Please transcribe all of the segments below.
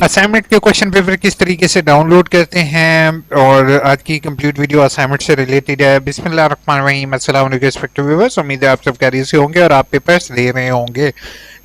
Assignment के question paper किस तरीके से डाउनलोड करते हैं और आज की कंप्लीट वीडियो असाइनमेंट से रिलेटेड है। बिस्मिल्लाहिर्रहमानिर्रहीम, अस्सलाम वालेकुम रिस्पेक्टिव व्यूअर्स, उम्मीद है आप सब खैरियत से होंगे और आप पेपर्स दे रहे होंगे।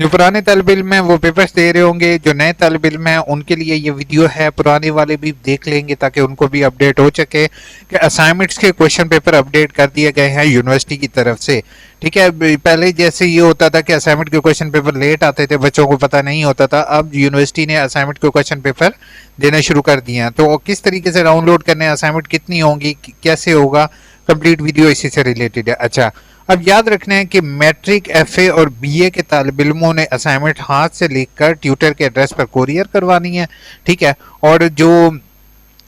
जो पुराने तालिब इल्म हैं वो पेपर्स दे रहे होंगे, जो नए तालिब इल्म हैं उनके लिए ये वीडियो है। पुराने वाले भी देख लेंगे ताकि उनको भी अपडेट हो सके कि असाइनमेंट्स के क्वेश्चन पेपर अपडेट कर दिए गए हैं यूनिवर्सिटी की तरफ से। ठीक है, पहले जैसे ये होता था कि असाइनमेंट के क्वेश्चन पेपर लेट आते थे, बच्चों को पता नहीं होता था। अब यूनिवर्सिटी ने असाइनमेंट के क्वेश्चन पेपर देना शुरू कर दिए हैं। तो किस तरीके से डाउनलोड करने, असाइनमेंट कितनी होंगी, कैसे होगा, कंप्लीट वीडियो इसी से रिलेटेड है। अच्छा, अब याद रखना है कि मैट्रिक, एफए और बीए के तालिब इल्मों ने असाइनमेंट हाथ से लिखकर ट्यूटर के एड्रेस पर कोरियर करवानी है। ठीक है, और जो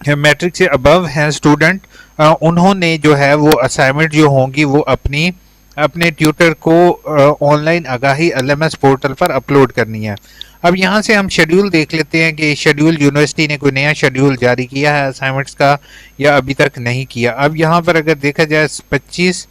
मैट्रिक से अबव हैं स्टूडेंट, उन्होंने जो है वो असाइनमेंट जो होंगी वो अपने ट्यूटर को ऑनलाइन आगाही एलएमएस पोर्टल पर अपलोड करनी है। अब यहाँ से हम शेड्यूल देख लेते हैं कि शेड्यूल यूनिवर्सिटी ने कोई नया शेड्यूल जारी किया है असाइनमेंट्स का या अभी तक नहीं किया। अब यहाँ पर अगर देखा जाए 25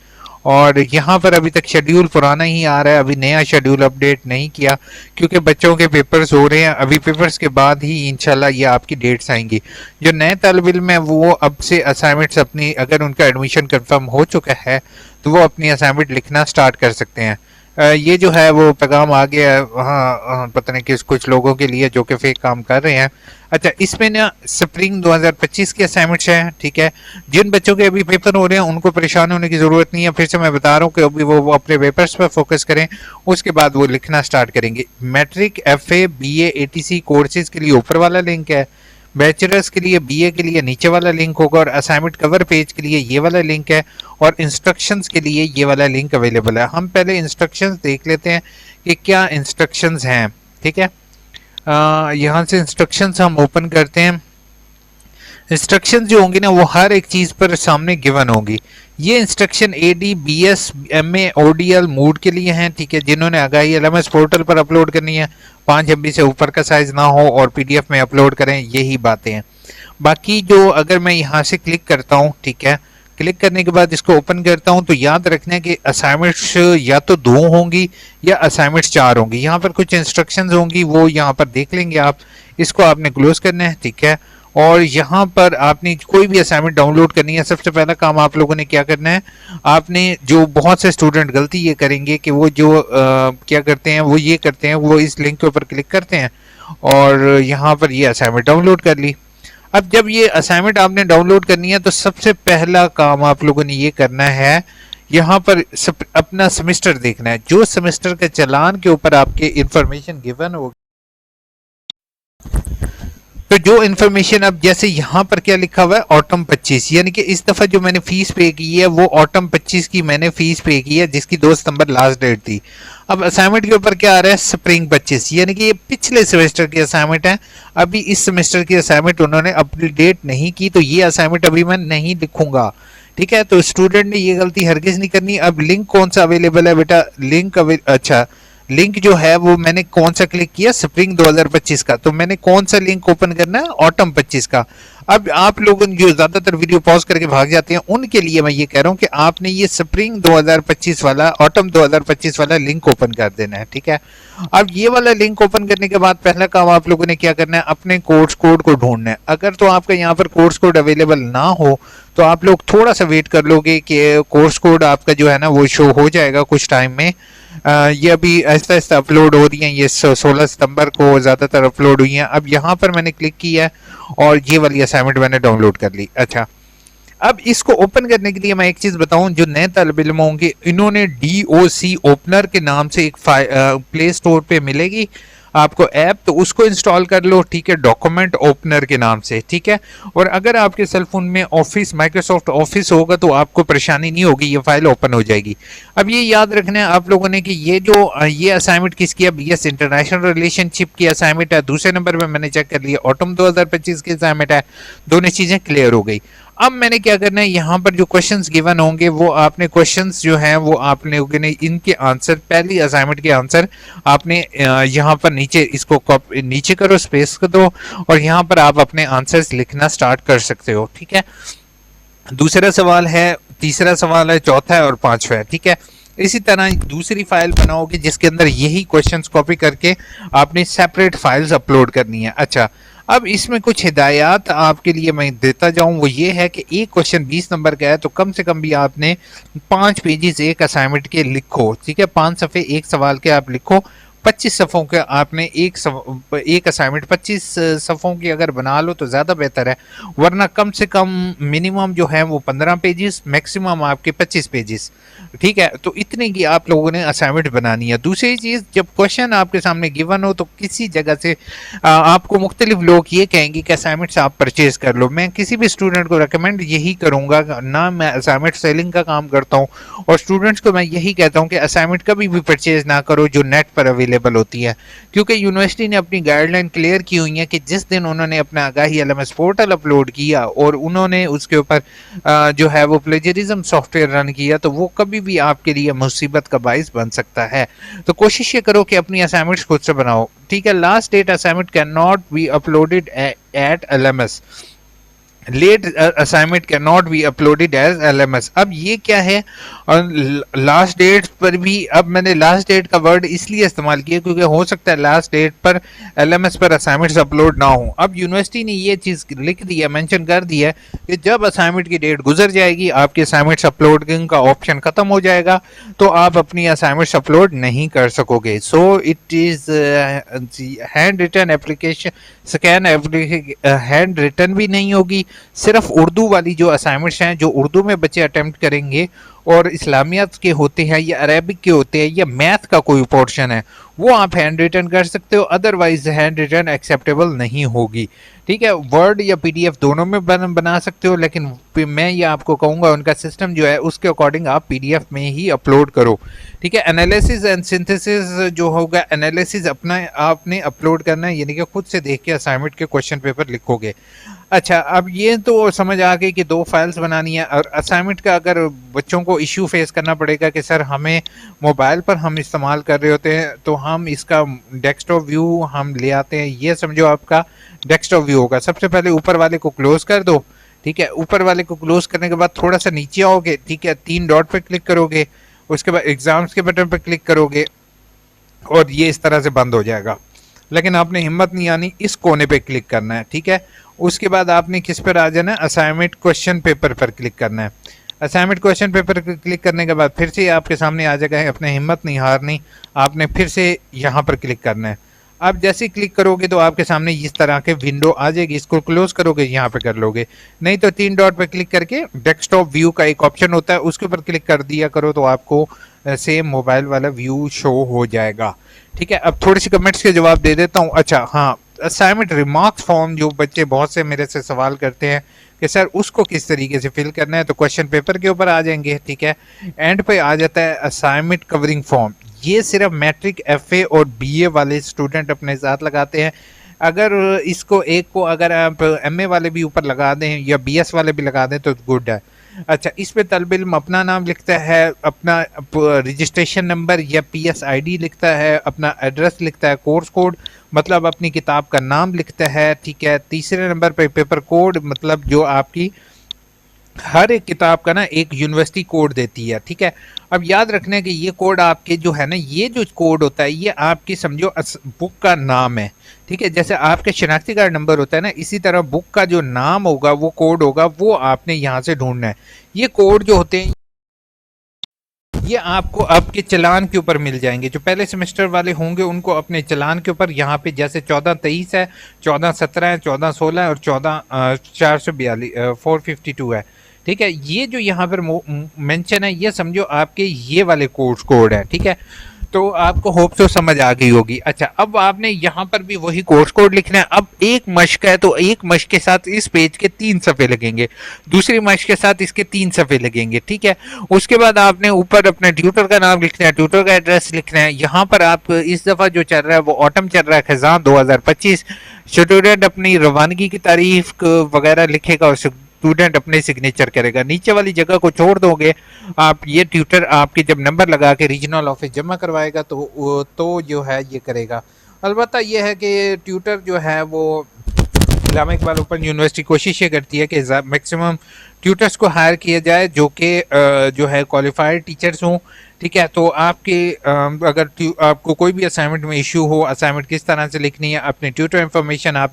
और यहाँ पर अभी तक शेड्यूल पुराना ही आ रहा है, अभी नया शेड्यूल अपडेट नहीं किया क्योंकि बच्चों के पेपर्स हो रहे हैं। अभी पेपर्स के बाद ही इंशाल्लाह ये आपकी डेट्स आएंगी। जो नए तालिब इल्म है वो अब से असाइनमेंट्स अपनी, अगर उनका एडमिशन कंफर्म हो चुका है तो वो अपनी असाइनमेंट लिखना स्टार्ट कर सकते हैं। ये जो है वो पैगाम आ गया है वहाँ, पता नहीं किस कुछ लोगों के लिए जो कि फेक काम कर रहे हैं। अच्छा, इसमें ना स्प्रिंग 2025 की असाइनमेंट्स हैं। ठीक है, जिन बच्चों के अभी पेपर हो रहे हैं उनको परेशान होने की ज़रूरत नहीं है। फिर से मैं बता रहा हूँ कि अभी वो अपने पेपर्स पर फोकस करें, उसके बाद वो लिखना स्टार्ट करेंगे। Matric, FA, BA, etc courses के लिए ऊपर वाला लिंक है, बैचलर्स के लिए, बीए के लिए नीचे वाला लिंक होगा, और असाइनमेंट कवर पेज के लिए ये वाला लिंक है, और इंस्ट्रक्शंस के लिए ये वाला लिंक अवेलेबल है। हम पहले इंस्ट्रक्शंस देख लेते हैं कि क्या इंस्ट्रक्शंस हैं। ठीक है, यहाँ से इंस्ट्रक्शंस हम ओपन करते हैं। इंस्ट्रक्शंस जो होंगी ना वो हर एक चीज़ पर सामने गिवन होगी। ये instruction AD, BS, MA, ODL, mode के लिए हैं। ठीक है, जिन्होंने आगाही एलएमएस पोर्टल पर अपलोड करनी है, 5 MB से ऊपर का साइज ना हो और पीडीएफ में अपलोड करें, यही बातें हैं। बाकी जो अगर मैं यहाँ से क्लिक करता हूँ, ठीक है, क्लिक करने के बाद इसको ओपन करता हूँ तो याद रखना है कि असाइनमेंट्स या तो 2 होंगी या असाइनमेंट्स 4 होंगी। यहाँ पर कुछ इंस्ट्रक्शंस होंगी वो यहाँ पर देख लेंगे आप। इसको आपने क्लोज करना है। ठीक है, और यहाँ पर आपने कोई भी असाइनमेंट डाउनलोड करनी है, सबसे पहला काम आप लोगों ने क्या करना है, आपने जो बहुत से स्टूडेंट गलती ये करेंगे कि वो जो क्या करते हैं, वो ये करते हैं, वो इस लिंक के ऊपर क्लिक करते हैं और यहाँ पर ये असाइनमेंट डाउनलोड कर ली। अब जब ये असाइनमेंट आपने डाउनलोड करनी है तो सबसे पहला काम आप लोगों ने ये करना है, यहाँ पर अपना सेमेस्टर देखना है। जो सेमेस्टर के चालान के ऊपर आपके इंफॉर्मेशन गिवन होगी, तो जो इन्फॉर्मेशन, अब जैसे यहाँ पर क्या लिखा हुआ है, ऑटम 25, यानी कि इस दफा जो मैंने फीस पे की है वो ऑटम 25 की मैंने फीस पे की है, जिसकी 2 सितंबर लास्ट डेट थी। अब असाइनमेंट के ऊपर क्या आ रहा है, स्प्रिंग 25, यानी कि ये पिछले सेमेस्टर की असाइनमेंट है। अभी इस सेमेस्टर की असाइनमेंट उन्होंने अपडेट नहीं की, तो ये असाइनमेंट अभी मैं नहीं लिखूंगा। ठीक है, तो स्टूडेंट ने ये गलती हरगिज नहीं करनी। अब लिंक कौन सा अवेलेबल है बेटा, लिंक अच्छा, लिंक जो है वो मैंने कौन सा क्लिक किया, स्प्रिंग 2025 का, तो मैंने कौन सा लिंक ओपन करना है, ऑटम 25 का। अब आप लोग जो ज्यादातर वीडियो पॉज करके भाग जाते हैं उनके लिए मैं ये कह रहा हूं कि आपने ये स्प्रिंग 2025 वाला, ऑटम 2025 वाला लिंक ओपन कर देना है। ठीक है, अब ये वाला लिंक ओपन करने के बाद पहला काम आप लोगों ने क्या करना है, अपने कोर्स कोड को ढूंढना है। अगर तो आपका यहाँ पर कोर्स कोड अवेलेबल ना हो तो आप लोग थोड़ा सा वेट कर लोगे कि कोर्स कोड आपका जो है ना वो शो हो जाएगा कुछ टाइम में। ये अभी आहिस्ता आहिस्ता अपलोड हो रही हैं, ये 16 सितंबर को ज़्यादातर अपलोड हुई हैं। अब यहाँ पर मैंने क्लिक किया है और ये वाली असाइनमेंट मैंने डाउनलोड कर ली। अच्छा, अब इसको ओपन करने के लिए मैं एक चीज़ बताऊं, जो नए तालिब इल्म होंगे इन्होंने DOC ओपनर के नाम से एक प्ले स्टोर पे मिलेगी आपको ऐप, तो उसको इंस्टॉल कर लो। ठीक है, डॉक्यूमेंट ओपनर के नाम से। ठीक है, और अगर आपके सेल फोन में ऑफिस, माइक्रोसॉफ्ट ऑफिस होगा तो आपको परेशानी नहीं होगी, ये फाइल ओपन हो जाएगी। अब ये याद रखना है आप लोगों ने कि ये असाइनमेंट किसकी है, BS इंटरनेशनल रिलेशनशिप की असाइनमेंट है। दूसरे नंबर पर मैंने चेक कर लिया ऑटम 2025 की असाइनमेंट है। दोनों चीज़ें क्लियर हो गई। अब मैंने क्या करना है, यहाँ पर जो क्वेश्चंस गिवन होंगे वो आपने क्वेश्चंस जो हैं वो आपने इनके आंसर, पहली असाइनमेंट के आंसर आपने यहाँ पर नीचे इसको नीचे करो, स्पेस कर दो और यहाँ पर आप अपने आंसर्स लिखना स्टार्ट कर सकते हो। ठीक है, दूसरा सवाल है, तीसरा सवाल है, चौथा है और 5वां है। ठीक है, इसी तरह दूसरी फाइल बनाओगे जिसके अंदर यही क्वेश्चंस कॉपी करके आपने सेपरेट फाइल्स अपलोड करनी है। अच्छा, अब इसमें कुछ हिदायत आपके लिए मैं देता जाऊं, वो ये है कि एक क्वेश्चन 20 नंबर का है तो कम से कम भी आपने 5 पेजेस एक असाइनमेंट के लिखो, ठीक है, 5 सफ़े एक सवाल के आप लिखो, 25 सफ़ों के आपने एक असाइनमेंट 25 सफ़ों की अगर बना लो तो ज़्यादा बेहतर है, वरना कम से कम मिनिमम जो है वो 15 पेजेस, मैक्सिमम आपके 25 पेजेस, ठीक है। तो इतने की आप लोगों ने असाइनमेंट बनानी है। दूसरी चीज़, जब क्वेश्चन आपके सामने गिवन हो तो किसी जगह से आपको मुख्तलिफ लोग ये कहेंगे कि असाइनमेंट्स आप परचेज कर लो। मैं किसी भी स्टूडेंट को रिकमेंड यही करूँगा, ना मैं असाइनमेंट सेलिंग का काम करता हूँ, और स्टूडेंट्स को मैं यही कहता हूँ कि असाइनमेंट कभी भी परचेज ना करो जो नेट पर अवेलेबल होती है, क्योंकि यूनिवर्सिटी ने अपनी गाइडलाइन क्लियर की हुई है कि जिस दिन उन्होंने अपना आगाही LMS पोर्टल अपलोड किया और उन्होंने उसके ऊपर जो है वो प्लेजरिज्म सॉफ्टवेयर रन किया, तो वो कभी भी आपके लिए मुसीबत का बाइस बन सकता है। तो कोशिश ये करो कि अपनी असाइनमेंट्स खुद से बनाओ, ठीक है। Last date assignment can not be uploaded at LMS, late assignment can not be uploaded as LMS। अब ये क्या है, और लास्ट डेट पर भी, अब मैंने लास्ट डेट का वर्ड इसलिए इस्तेमाल किया क्योंकि हो सकता है लास्ट डेट पर LMS पर असाइनमेंट्स अपलोड ना हो। अब यूनिवर्सिटी ने ये चीज़ लिख दी है, मेंशन कर दी है कि जब असाइनमेंट की डेट गुजर जाएगी, आपके असाइनमेंट्स अपलोडिंग का ऑप्शन खत्म हो जाएगा, तो आप अपनी असाइनमेंट्स अपलोड नहीं कर सकोगे। So it is hand written application, scan hand written भी नहीं होगी, सिर्फ उर्दू वाली जो असाइनमेंट्स हैं, जो उर्दू में बच्चे अटेम्प्ट करेंगे और इस्लामियात के होते हैं या अरेबिक के होते हैं या मैथ का कोई पोर्शन है, वो आप हैंड रिटन कर सकते हो, अदरवाइज हैंड रिटन एक्सेप्टेबल नहीं होगी, ठीक है। वर्ड या PDF दोनों में बना सकते हो, लेकिन मैं ये आपको कहूँगा उनका सिस्टम जो है उसके अकॉर्डिंग आप PDF में ही अपलोड करो, ठीक है। एनालिसिस एंड सिंथेसिस जो होगा, एनालिसिस अपना आपने अपलोड करना है, यानी कि खुद से देख के असाइनमेंट के क्वेश्चन पेपर लिखोगे। अच्छा, अब ये तो समझ आ गई कि 2 फाइल्स बनानी है। और असाइनमेंट का अगर बच्चों को इश्यू फेस करना पड़ेगा कि सर हमें मोबाइल पर हम इस्तेमाल कर रहे होते हैं तो हम इसका डेस्कटॉप व्यू हम ले आते हैं, ये समझो आपका डेस्कटॉप व्यू होगा। सबसे पहले ऊपर वाले को क्लोज कर दो, ठीक है। ऊपर वाले को क्लोज करने के बाद थोड़ा सा नीचे आओगे, ठीक है, 3 डॉट पे क्लिक करोगे, उसके बाद एग्जाम्स के बटन पर क्लिक करोगे और ये इस तरह से बंद हो जाएगा। लेकिन आपने हिम्मत नहीं आनी, इस कोने पे क्लिक करना है, ठीक है। उसके बाद आपने किस पर आ जाना है, असाइनमेंट क्वेश्चन पेपर पर क्लिक करना है। असाइनमेंट क्वेश्चन पेपर पर क्लिक करने के बाद फिर से आपके सामने आ जाएगा, अपने हिम्मत नहीं हारनी, आपने फिर से यहाँ पर क्लिक करना है। अब जैसे क्लिक करोगे तो आपके सामने इस तरह के विंडो आ जाएगी, इसको क्लोज करोगे, यहाँ पे कर लोगे, नहीं तो 3 डॉट पे क्लिक करके डेस्कटॉप व्यू का एक ऑप्शन होता है उसके ऊपर क्लिक कर दिया करो, तो आपको सेम मोबाइल वाला व्यू शो हो जाएगा, ठीक है। अब थोड़ी सी कमेंट्स के जवाब दे देता हूँ। अच्छा हाँ, असाइनमेंट रिमार्क्स फॉर्म जो बच्चे बहुत से मेरे से सवाल करते हैं कि सर उसको किस तरीके से फिल करना है, तो क्वेश्चन पेपर के ऊपर आ जाएंगे, ठीक है। एंड पे आ जाता है असाइनमेंट कवरिंग फॉर्म, ये सिर्फ मैट्रिक FA और BA वाले स्टूडेंट अपने साथ लगाते हैं। अगर इसको एक को अगर आप MA वाले भी ऊपर लगा दें या BS वाले भी लगा दें तो गुड है। अच्छा, इस पे तलब इल्म अपना नाम लिखता है, अपना रजिस्ट्रेशन नंबर या PSID लिखता है, अपना एड्रेस लिखता है, कोर्स कोड मतलब अपनी किताब का नाम लिखता है, ठीक है। तीसरे नंबर पे पेपर कोड, मतलब जो आपकी हर एक किताब का ना एक यूनिवर्सिटी कोड देती है, ठीक है। अब याद रखना है कि ये कोड आपके जो है ना, ये जो कोड होता है ये आपकी समझो बुक का नाम है, ठीक है। जैसे आपके शनाख्ती कार्ड नंबर होता है ना, इसी तरह बुक का जो नाम होगा वो कोड होगा, वो आपने यहाँ से ढूंढना है। ये कोड जो होते हैं ये आपको आपके चलान के ऊपर मिल जाएंगे, जो पहले सेमेस्टर वाले होंगे उनको अपने चलान के ऊपर यहाँ पे जैसे 1423 है, 1417 है, 1416 है और 442 452 है, ठीक है। ये जो यहाँ पर मेंशन है ये समझो आपके ये वाले कोर्स कोड है, ठीक है। तो आपको होप तो समझ आ गई होगी। अच्छा, अब आपने यहाँ पर भी वही कोर्स कोड लिखना है। अब एक मश्क है तो एक मश्क के साथ इस पेज के 3 सफ़े लगेंगे, दूसरी मश्क के साथ इसके 3 सफ़े लगेंगे, ठीक है। उसके बाद आपने ऊपर अपने ट्यूटर का नाम लिखना है, ट्यूटर का एड्रेस लिखना है। यहाँ पर आप इस दफ़ा जो चल रहा है वो ऑटम चल रहा है, खज़ान 2025। स्टूडेंट अपनी रवानगी की तारीख वगैरह लिखेगा और स्टूडेंट अपने सिग्नेचर करेगा। नीचे वाली जगह को छोड़ दोगे आप, ये ट्यूटर आपके जब नंबर लगा के रीजनल ऑफिस जमा करवाएगा तो जो है ये करेगा। अलबत्ता ये है कि ट्यूटर जो है वो अल्लामा इकबाल ओपन यूनिवर्सिटी कोशिश ये करती है कि मैक्सिमम ट्यूटर्स को हायर किया जाए जो कि जो है क्वालिफाइड टीचर्स हों, ठीक है, तो आपके अगर आपको कोई भी असाइनमेंट में इशू हो, असाइनमेंट किस तरह से लिखनी है, अपने ट्यूटर इन्फॉर्मेशन आप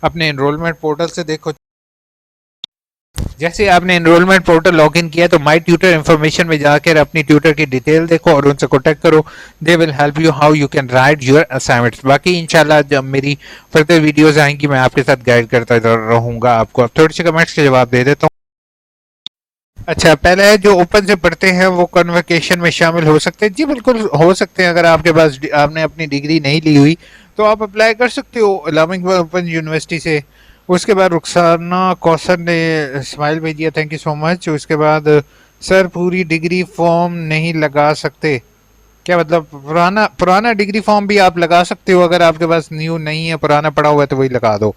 अपने एनरोलमेंट पोर्टल से देखो। जैसे आपने एनरोलमेंट पोर्टल लॉगिन किया तो माय ट्यूटर इन्फॉर्मेशन में जाकर अपनी ट्यूटर की डिटेल देखो और उनसे कॉन्टेक्ट करो। They will help you how you can write your assignments. बाकी इंशाल्लाह जब मेरी फर्दर वीडियोस आएंगी मैं आपके साथ गाइड करता रहूंगा आपको। अब थोड़े से कमेंट्स के जवाब दे देता हूँ। अच्छा, पहले है जो ओपन से पढ़ते हैं वो कन्वोकेशन में शामिल हो सकते हैं। जी बिल्कुल हो सकते हैं। अगर आपके पास आपने अपनी डिग्री नहीं ली हुई तो आप अप्लाई कर सकते हो इस्लामिक इकबाल ओपन यूनिवर्सिटी से। उसके बाद रुखसाना कौसर ने स्माइल भेजी है, थैंक यू सो मच। उसके बाद सर पूरी डिग्री फॉर्म नहीं लगा सकते, क्या मतलब? पुराना पुराना डिग्री फॉर्म भी आप लगा सकते हो, अगर आपके पास न्यू नहीं है, पुराना पड़ा हुआ है तो वही लगा दो।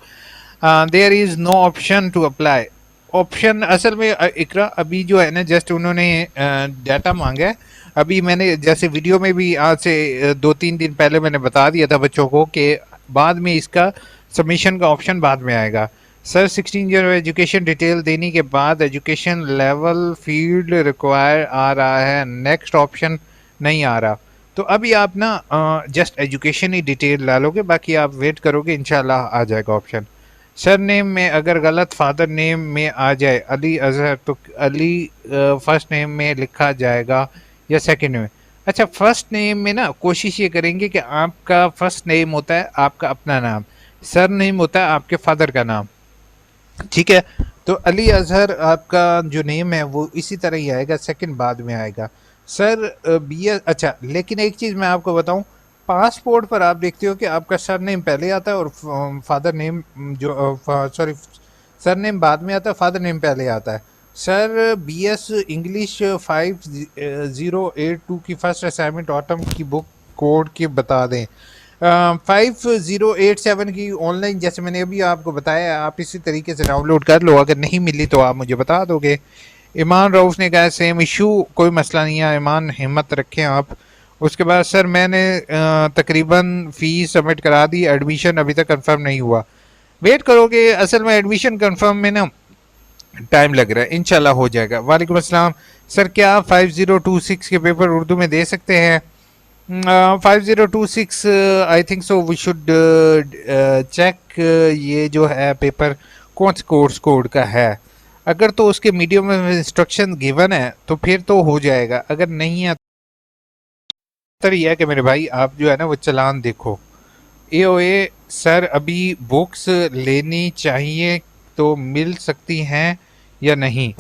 There is no option to apply. Option असल में इकरा अभी जो है ना, जस्ट उन्होंने डाटा मांगा है। अभी मैंने जैसे वीडियो में भी आज से 2-3 दिन पहले मैंने बता दिया था बच्चों को कि बाद में इसका सबमिशन का ऑप्शन बाद में आएगा। सर 16 ईयर एजुकेशन डिटेल देने के बाद एजुकेशन लेवल फील्ड रिक्वायर आ रहा है, नेक्स्ट ऑप्शन नहीं आ रहा। तो अभी आप ना जस्ट एजुकेशन ही डिटेल डालोगे, बाकी आप वेट करोगे, इंशाल्लाह आ जाएगा ऑप्शन। सर नेम में अगर गलत फादर नेम में आ जाए अली अजहर तो अली फर्स्ट नेम में लिखा जाएगा या सेकंड में? अच्छा, फर्स्ट नेम में ना कोशिश ये करेंगे कि आपका फर्स्ट नेम होता है आपका अपना नाम, सर नेम होता है आपके फादर का नाम, ठीक है? तो अली अजहर आपका जो नेम है वो इसी तरह ही आएगा, सेकंड बाद में आएगा। Sir B S. अच्छा, लेकिन एक चीज़ मैं आपको बताऊं, पासपोर्ट पर आप देखते हो कि आपका सर नेम पहले आता है और फादर नेम जो सॉरी सर नेम बाद में आता है, फादर नेम पहले आता है। सर बी एस इंग्लिश 5082 की फर्स्ट असाइनमेंट ऑटम की बुक कोड की बता दें। 5087 की ऑनलाइन, जैसे मैंने अभी आपको बताया, आप इसी तरीके से डाउनलोड कर लो। अगर नहीं मिली तो आप मुझे बता दोगे। ईमान रऊफ ने कहा सेम इशू, कोई मसला नहीं है ईमान, हिम्मत रखें आप। उसके बाद सर मैंने तकरीबन फ़ीस सबमिट करा दी, एडमिशन अभी तक कंफर्म नहीं हुआ। वेट करोगे, असल में एडमिशन कंफर्म में ना टाइम लग रहा है, इंशाल्लाह हो जाएगा। वालेकुम अस्सलाम। सर क्या 5026 के पेपर उर्दू में दे सकते हैं? 5026 I think so we should check ये जो है पेपर कौन से कोर्स कोड का है। अगर तो उसके मीडियम में इंस्ट्रक्शन गिवन है तो फिर तो हो जाएगा, अगर नहीं है तो ये है कि मेरे भाई आप जो है ना वो चलान देखो। ए सर अभी बुक्स लेनी चाहिए तो मिल सकती हैं या नहीं?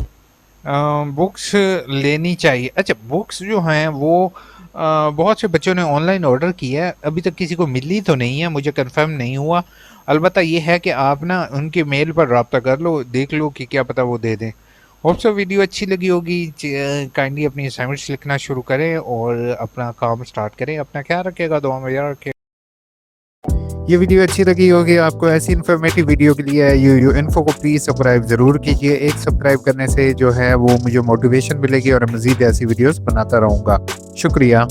बुक्स लेनी चाहिए। अच्छा, बुक्स जो हैं वो बहुत से बच्चों ने ऑनलाइन ऑर्डर किया है, अभी तक किसी को मिली तो नहीं है, मुझे कंफर्म नहीं हुआ। अलबत्ता ये है कि आप ना उनके मेल पर रब्ता कर लो, देख लो कि क्या पता वो दे दें। होप सो वीडियो अच्छी लगी होगी। काइंडली अपनी असाइनमेंट्स लिखना शुरू करें और अपना काम स्टार्ट करें। अपना ख्याल रखिएगा, दुआ में याद रखिएगा। ये वीडियो अच्छी लगी होगी आपको, ऐसी इन्फॉर्मेटिव वीडियो के लिए यू इन्फो को प्लीज़ सब्सक्राइब ज़रूर कीजिए। एक सब्सक्राइब करने से जो है वो मुझे मोटिवेशन मिलेगी और मज़ीद ऐसी वीडियोस बनाता रहूँगा। शुक्रिया।